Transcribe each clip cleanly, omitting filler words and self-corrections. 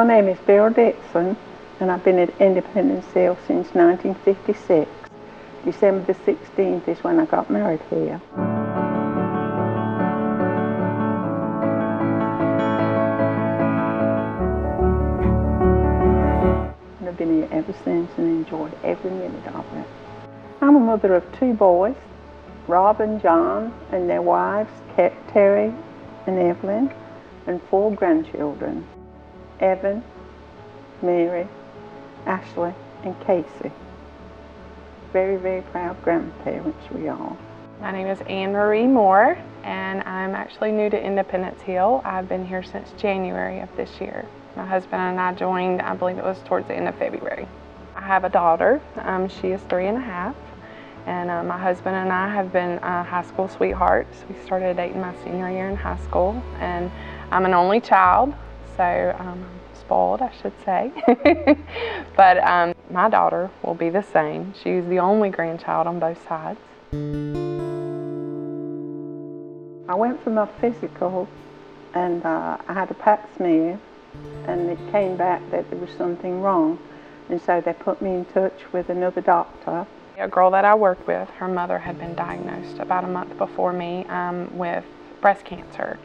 My name is Beryl Dixon, and I've been at Independence Hill since 1956. December the 16th is when I got married here. And I've been here ever since and enjoyed every minute of it. I'm a mother of 2 boys, Rob and John, and their wives, Terry and Evelyn, and 4 grandchildren, Evan, Mary, Ashley, and Casey. Very, very proud grandparents we are. My name is Anne Marie Moore, and I'm actually new to Independence Hill. I've been here since January of this year. My husband and I joined, I believe it was towards the end of February. I have a daughter. She is 3 and a half, and my husband and I have been high school sweethearts. We started dating my senior year in high school, and I'm an only child, so I'm spoiled, I should say. But my daughter will be the same. She's the only grandchild on both sides. I went for my physical, and I had a pap smear, and it came back that there was something wrong, and so they put me in touch with another doctor. A girl that I worked with, her mother had been diagnosed about a month before me with breast cancer.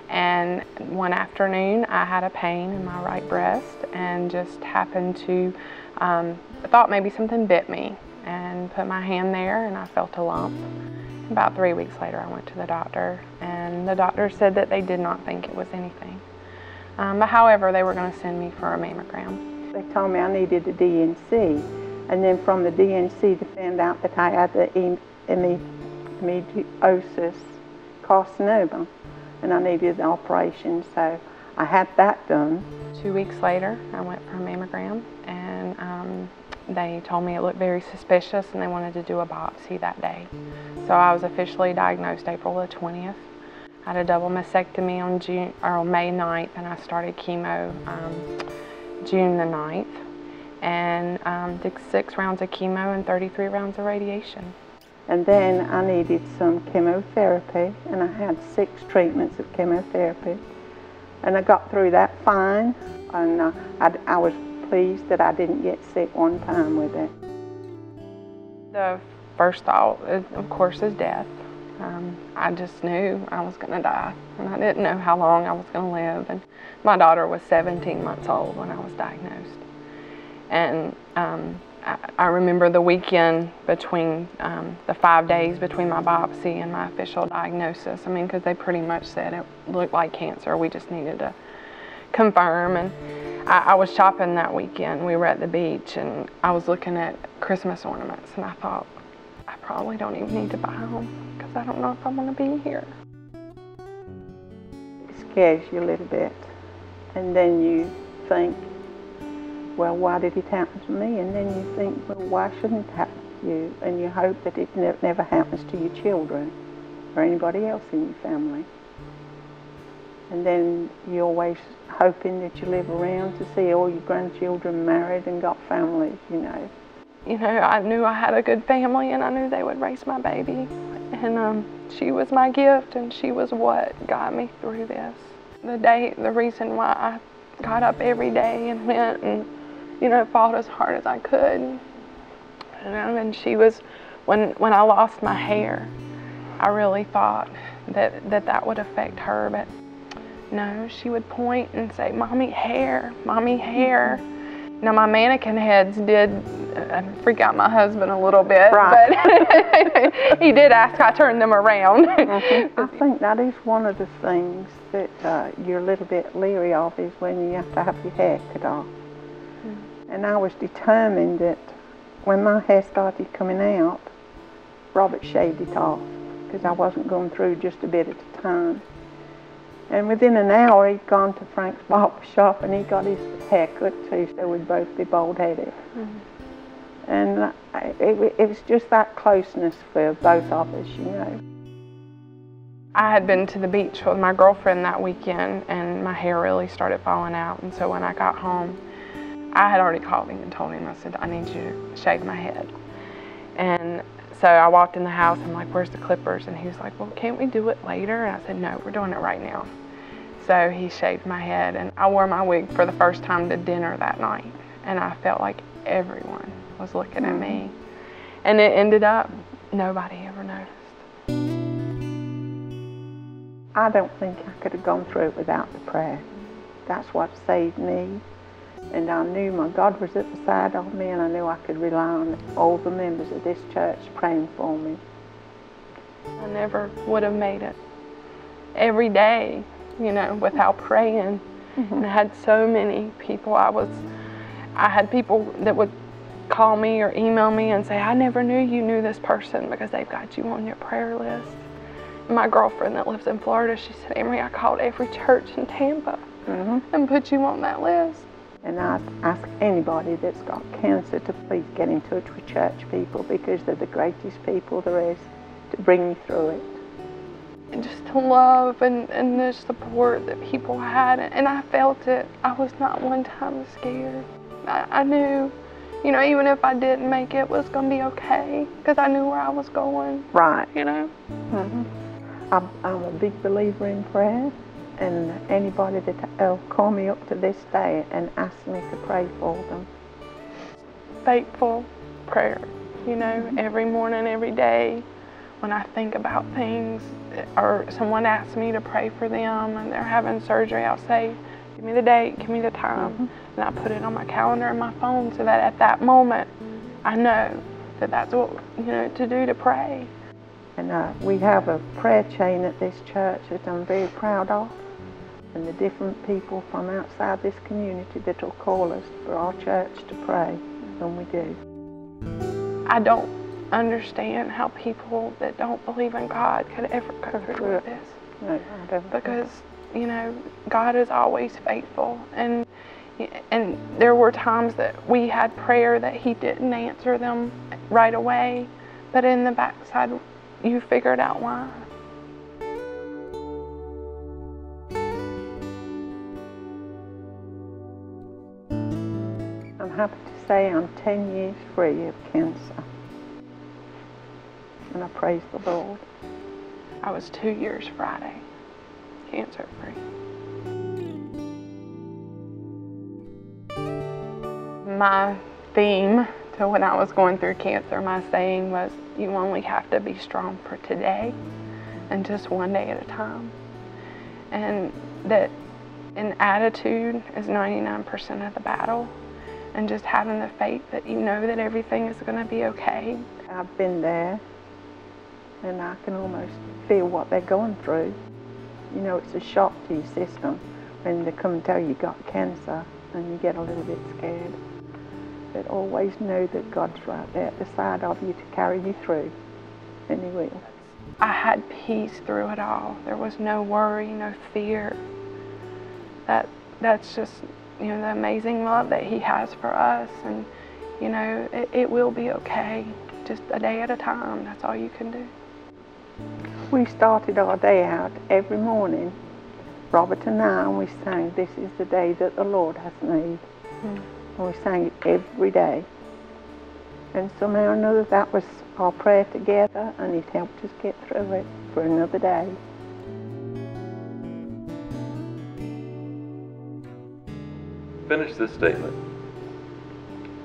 And one afternoon I had a pain in my right breast and just happened to, thought maybe something bit me, and put my hand there and I felt a lump. About 3 weeks later I went to the doctor, and the doctor said that they did not think it was anything. But however, they were going to send me for a mammogram. They told me I needed a DNC, and then from the DNC they found out that I had the ichthyosis carcinoma, and I needed an operation, so I had that done. 2 weeks later, I went for a mammogram, and they told me it looked very suspicious, and they wanted to do a biopsy that day. So I was officially diagnosed April the 20th. I had a double mastectomy on May 9th, and I started chemo June the 9th, and did 6 rounds of chemo and 33 rounds of radiation. And then I needed some chemotherapy, and I had 6 treatments of chemotherapy. And I got through that fine, and I was pleased that I didn't get sick one time with it. The first thought, of course, is death. I just knew I was going to die, and I didn't know how long I was going to live. And my daughter was 17 months old when I was diagnosed. And I remember the weekend between the 5 days between my biopsy and my official diagnosis. I mean, because they pretty much said it looked like cancer. We just needed to confirm. And I was shopping that weekend. We were at the beach, and I was looking at Christmas ornaments, and I thought, I probably don't even need to buy them because I don't know if I'm going to be here. It scares you a little bit, and then you think, well, why did it happen to me? And then you think, well, why shouldn't it happen to you? And you hope that it never happens to your children or anybody else in your family. And then you're always hoping that you live around to see all your grandchildren married and got families, you know. You know, I knew I had a good family, and I knew they would raise my baby. And she was my gift, and she was what got me through this. The reason why I got up every day and went and, you know, fought as hard as I could. You know, and she was, when I lost my hair, I really thought that would affect her, but no, she would point and say, "Mommy, hair, Mommy, hair." Now, my mannequin heads did freak out my husband a little bit, right. But he did ask I turn them around. I think that is one of the things that you're a little bit leery of, is when you have to have your hair cut off. And I was determined that when my hair started coming out, Robert shaved it off, because I wasn't going through just a bit at a time. And within an hour, he'd gone to Frank's barber shop, and he got his hair cut too, so we'd both be bald-headed. And it was just that closeness for both of us, you know. I had been to the beach with my girlfriend that weekend, and my hair really started falling out. And so when I got home, I had already called him and told him, I said, I need you to shave my head. And so I walked in the house, I'm like, where's the clippers? And he was like, well, can't we do it later? And I said, no, we're doing it right now. So he shaved my head, and I wore my wig for the first time to dinner that night, and I felt like everyone was looking at me. And it ended up, nobody ever noticed. I don't think I could have gone through it without the prayer. That's what saved me. And I knew my God was at the side of me, and I knew I could rely on all the members of this church praying for me. I never would have made it every day, you know, without praying. And I had so many people. I had people that would call me or email me and say, I never knew you knew this person because they've got you on your prayer list. My girlfriend that lives in Florida, she said, Emery, I called every church in Tampa and put you on that list. And I ask anybody that's got cancer to please get in touch with church people, because they're the greatest people there is to bring you through it. And just to love and the support that people had, and I felt it. I was not one time scared. I knew, you know, even if I didn't make it, it was going to be okay, because I knew where I was going. Right. You know? I'm a big believer in prayer, and anybody that'll call me up to this day and ask me to pray for them. Faithful prayer, you know, every morning, every day. When I think about things, or someone asks me to pray for them and they're having surgery, I'll say, give me the date, give me the time. And I put it on my calendar and my phone so that at that moment, I know that that's what, you know, to do, to pray. And we have a prayer chain at this church that I'm very proud of. And the different people from outside this community that will call us for our church to pray, and we do. I don't understand how people that don't believe in God could ever go through with this. No, I don't. Because, you know, God is always faithful. And there were times that we had prayer that He didn't answer them right away, but in the backside, you figured out why. I'm happy to say I'm 10 years free of cancer. And I praise the Lord. I was 2 years Friday, cancer free. My theme to when I was going through cancer, my saying was, you only have to be strong for today and just one day at a time. And that an attitude is 99% of the battle. And just having the faith that you know that everything is going to be okay. I've been there, and I can almost feel what they're going through. You know, it's a shock to your system when they come and tell you got cancer, and you get a little bit scared. But always know that God's right there at the side of you to carry you through, and He will. I had peace through it all. There was no worry, no fear. That's just, you know, the amazing love that He has for us, and, you know, it will be okay. Just a day at a time, that's all you can do. We started our day out every morning, Robert and I, and we sang, "This is the day that the Lord has made." And we sang it every day. And somehow or another that was our prayer together, and it helped us get through it for another day. Finish this statement.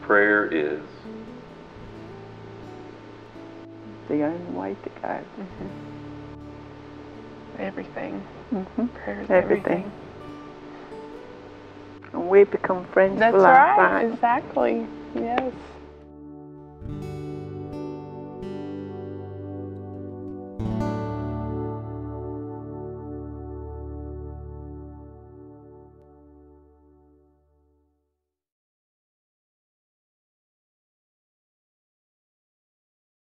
Prayer is the only way to go. Everything. Prayer is Everything. And we become friends That's for life. right, exactly. Yes.